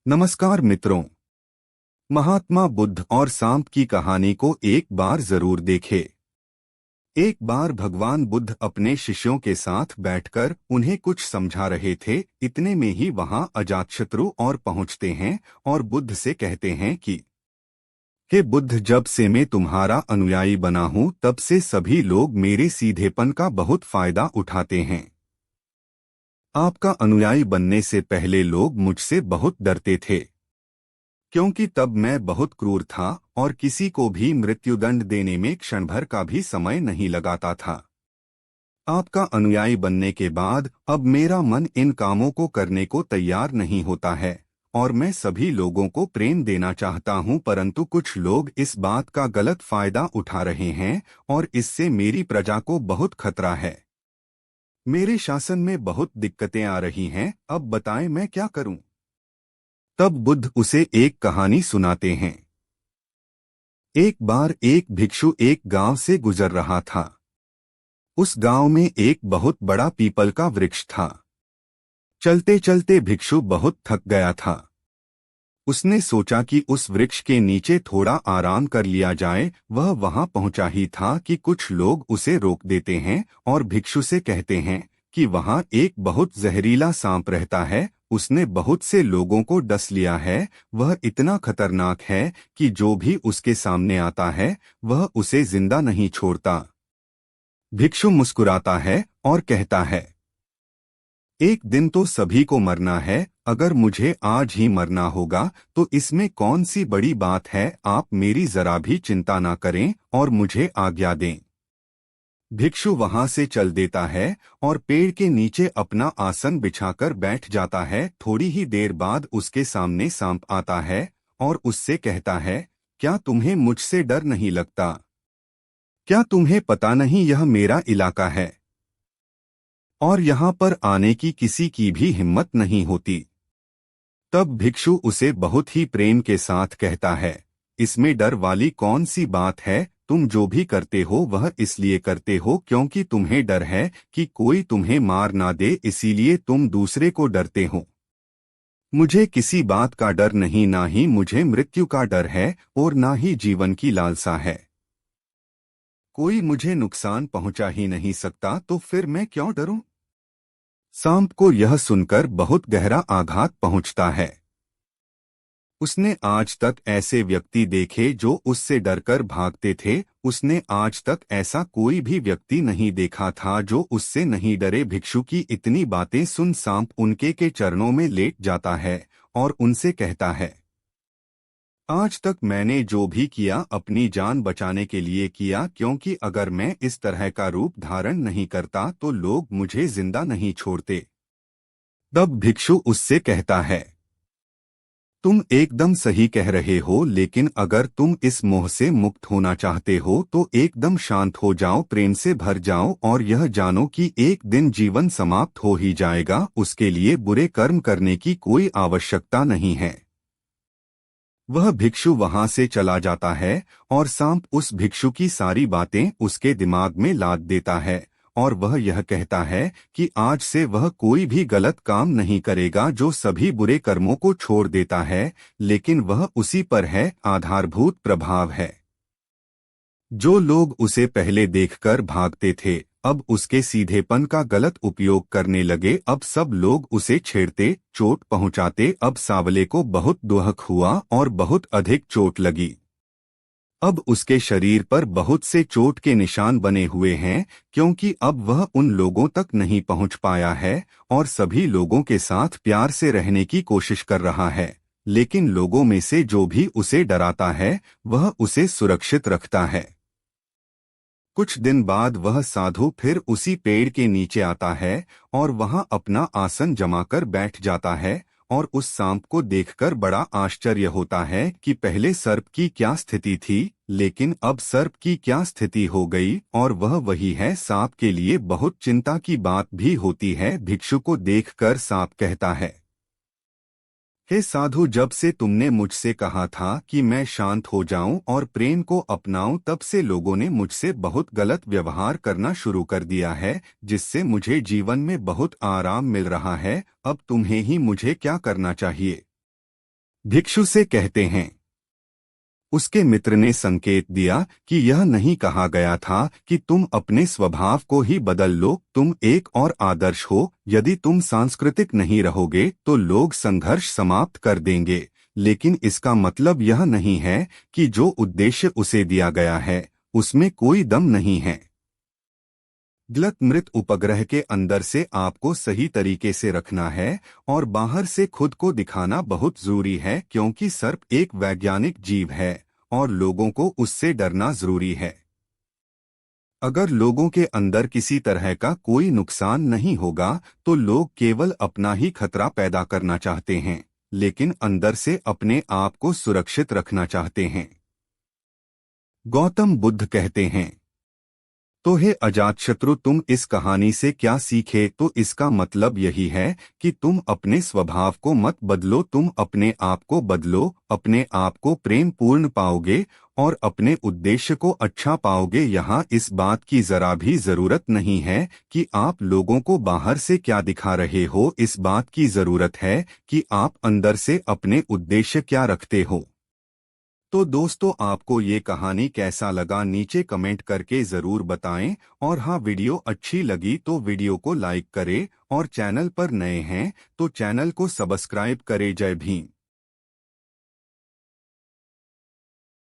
नमस्कार मित्रों। महात्मा बुद्ध और सांप की कहानी को एक बार जरूर देखें। एक बार भगवान बुद्ध अपने शिष्यों के साथ बैठकर उन्हें कुछ समझा रहे थे। इतने में ही वहां अजातशत्रु और पहुंचते हैं और बुद्ध से कहते हैं कि बुद्ध, जब से मैं तुम्हारा अनुयायी बना हूं तब से सभी लोग मेरे सीधेपन का बहुत फायदा उठाते हैं। आपका अनुयायी बनने से पहले लोग मुझसे बहुत डरते थे, क्योंकि तब मैं बहुत क्रूर था और किसी को भी मृत्युदंड देने में क्षण भर का भी समय नहीं लगाता था। आपका अनुयायी बनने के बाद अब मेरा मन इन कामों को करने को तैयार नहीं होता है और मैं सभी लोगों को प्रेम देना चाहता हूं, परंतु कुछ लोग इस बात का गलत फायदा उठा रहे हैं और इससे मेरी प्रजा को बहुत खतरा है। मेरे शासन में बहुत दिक्कतें आ रही हैं, अब बताएं मैं क्या करूं। तब बुद्ध उसे एक कहानी सुनाते हैं। एक बार एक भिक्षु एक गांव से गुजर रहा था। उस गांव में एक बहुत बड़ा पीपल का वृक्ष था। चलते चलते भिक्षु बहुत थक गया था। उसने सोचा कि उस वृक्ष के नीचे थोड़ा आराम कर लिया जाए। वह वहां पहुंचा ही था कि कुछ लोग उसे रोक देते हैं और भिक्षु से कहते हैं कि वहां एक बहुत जहरीला सांप रहता है। उसने बहुत से लोगों को डस लिया है। वह इतना खतरनाक है कि जो भी उसके सामने आता है वह उसे जिंदा नहीं छोड़ता। भिक्षु मुस्कुराता है और कहता है, एक दिन तो सभी को मरना है। अगर मुझे आज ही मरना होगा तो इसमें कौन सी बड़ी बात है। आप मेरी जरा भी चिंता ना करें और मुझे आज्ञा दें। भिक्षु वहां से चल देता है और पेड़ के नीचे अपना आसन बिछाकर बैठ जाता है। थोड़ी ही देर बाद उसके सामने सांप आता है और उससे कहता है, क्या तुम्हें मुझसे डर नहीं लगता? क्या तुम्हें पता नहीं यह मेरा इलाका है और यहाँ पर आने की किसी की भी हिम्मत नहीं होती। तब भिक्षु उसे बहुत ही प्रेम के साथ कहता है, इसमें डर वाली कौन सी बात है? तुम जो भी करते हो वह इसलिए करते हो क्योंकि तुम्हें डर है कि कोई तुम्हें मार ना दे, इसीलिए तुम दूसरे को डरते हो। मुझे किसी बात का डर नहीं, ना ही मुझे मृत्यु का डर है और ना ही जीवन की लालसा है। कोई मुझे नुकसान पहुंचा ही नहीं सकता तो फिर मैं क्यों डरूं? सांप को यह सुनकर बहुत गहरा आघात पहुंचता है। उसने आज तक ऐसे व्यक्ति देखे जो उससे डरकर भागते थे। उसने आज तक ऐसा कोई भी व्यक्ति नहीं देखा था जो उससे नहीं डरे। भिक्षु की इतनी बातें सुन सांप उनके के चरणों में लेट जाता है और उनसे कहता है, आज तक मैंने जो भी किया अपनी जान बचाने के लिए किया, क्योंकि अगर मैं इस तरह का रूप धारण नहीं करता तो लोग मुझे जिंदा नहीं छोड़ते। तब भिक्षु उससे कहता है, तुम एकदम सही कह रहे हो, लेकिन अगर तुम इस मोह से मुक्त होना चाहते हो तो एकदम शांत हो जाओ, प्रेम से भर जाओ और यह जानो कि एक दिन जीवन समाप्त हो ही जाएगा। उसके लिए बुरे कर्म करने की कोई आवश्यकता नहीं है। वह भिक्षु वहां से चला जाता है और सांप उस भिक्षु की सारी बातें उसके दिमाग में लाद देता है और वह यह कहता है कि आज से वह कोई भी गलत काम नहीं करेगा, जो सभी बुरे कर्मों को छोड़ देता है। लेकिन वह उसी पर है, आधारभूत प्रभाव है। जो लोग उसे पहले देखकर भागते थे अब उसके सीधेपन का गलत उपयोग करने लगे। अब सब लोग उसे छेड़ते, चोट पहुंचाते। अब सांवले को बहुत दुख हुआ और बहुत अधिक चोट लगी। अब उसके शरीर पर बहुत से चोट के निशान बने हुए हैं, क्योंकि अब वह उन लोगों तक नहीं पहुंच पाया है और सभी लोगों के साथ प्यार से रहने की कोशिश कर रहा है। लेकिन लोगों में से जो भी उसे डराता है वह उसे सुरक्षित रखता है। कुछ दिन बाद वह साधु फिर उसी पेड़ के नीचे आता है और वहां अपना आसन जमाकर बैठ जाता है और उस सांप को देखकर बड़ा आश्चर्य होता है कि पहले सर्प की क्या स्थिति थी, लेकिन अब सर्प की क्या स्थिति हो गई और वह वही है। सांप के लिए बहुत चिंता की बात भी होती है। भिक्षु को देखकर सांप कहता है, हे साधु, जब से तुमने मुझसे कहा था कि मैं शांत हो जाऊं और प्रेम को अपनाऊं, तब से लोगों ने मुझसे बहुत गलत व्यवहार करना शुरू कर दिया है, जिससे मुझे जीवन में बहुत आराम मिल रहा है। अब तुम्हें ही मुझे क्या करना चाहिए? भिक्षु से कहते हैं। उसके मित्र ने संकेत दिया कि यह नहीं कहा गया था कि तुम अपने स्वभाव को ही बदल लो, तुम एक और आदर्श हो। यदि तुम सांस्कृतिक नहीं रहोगे तो लोग संघर्ष समाप्त कर देंगे, लेकिन इसका मतलब यह नहीं है कि जो उद्देश्य उसे दिया गया है उसमें कोई दम नहीं है। गलत मृत उपग्रह के अंदर से आपको सही तरीके से रखना है और बाहर से खुद को दिखाना बहुत जरूरी है, क्योंकि सर्प एक वैज्ञानिक जीव है और लोगों को उससे डरना जरूरी है। अगर लोगों के अंदर किसी तरह का कोई नुकसान नहीं होगा तो लोग केवल अपना ही खतरा पैदा करना चाहते हैं, लेकिन अंदर से अपने आप को सुरक्षित रखना चाहते हैं। गौतम बुद्ध कहते हैं, तो हे अजातशत्रु, तुम इस कहानी से क्या सीखे? तो इसका मतलब यही है कि तुम अपने स्वभाव को मत बदलो, तुम अपने आप को बदलो, अपने आप को प्रेम पूर्ण पाओगे और अपने उद्देश्य को अच्छा पाओगे। यहाँ इस बात की जरा भी जरूरत नहीं है कि आप लोगों को बाहर से क्या दिखा रहे हो, इस बात की जरूरत है कि आप अंदर से अपने उद्देश्य क्या रखते हो। तो दोस्तों, आपको ये कहानी कैसा लगा नीचे कमेंट करके ज़रूर बताएं, और हाँ, वीडियो अच्छी लगी तो वीडियो को लाइक करें और चैनल पर नए हैं तो चैनल को सब्सक्राइब करें। जय भीम।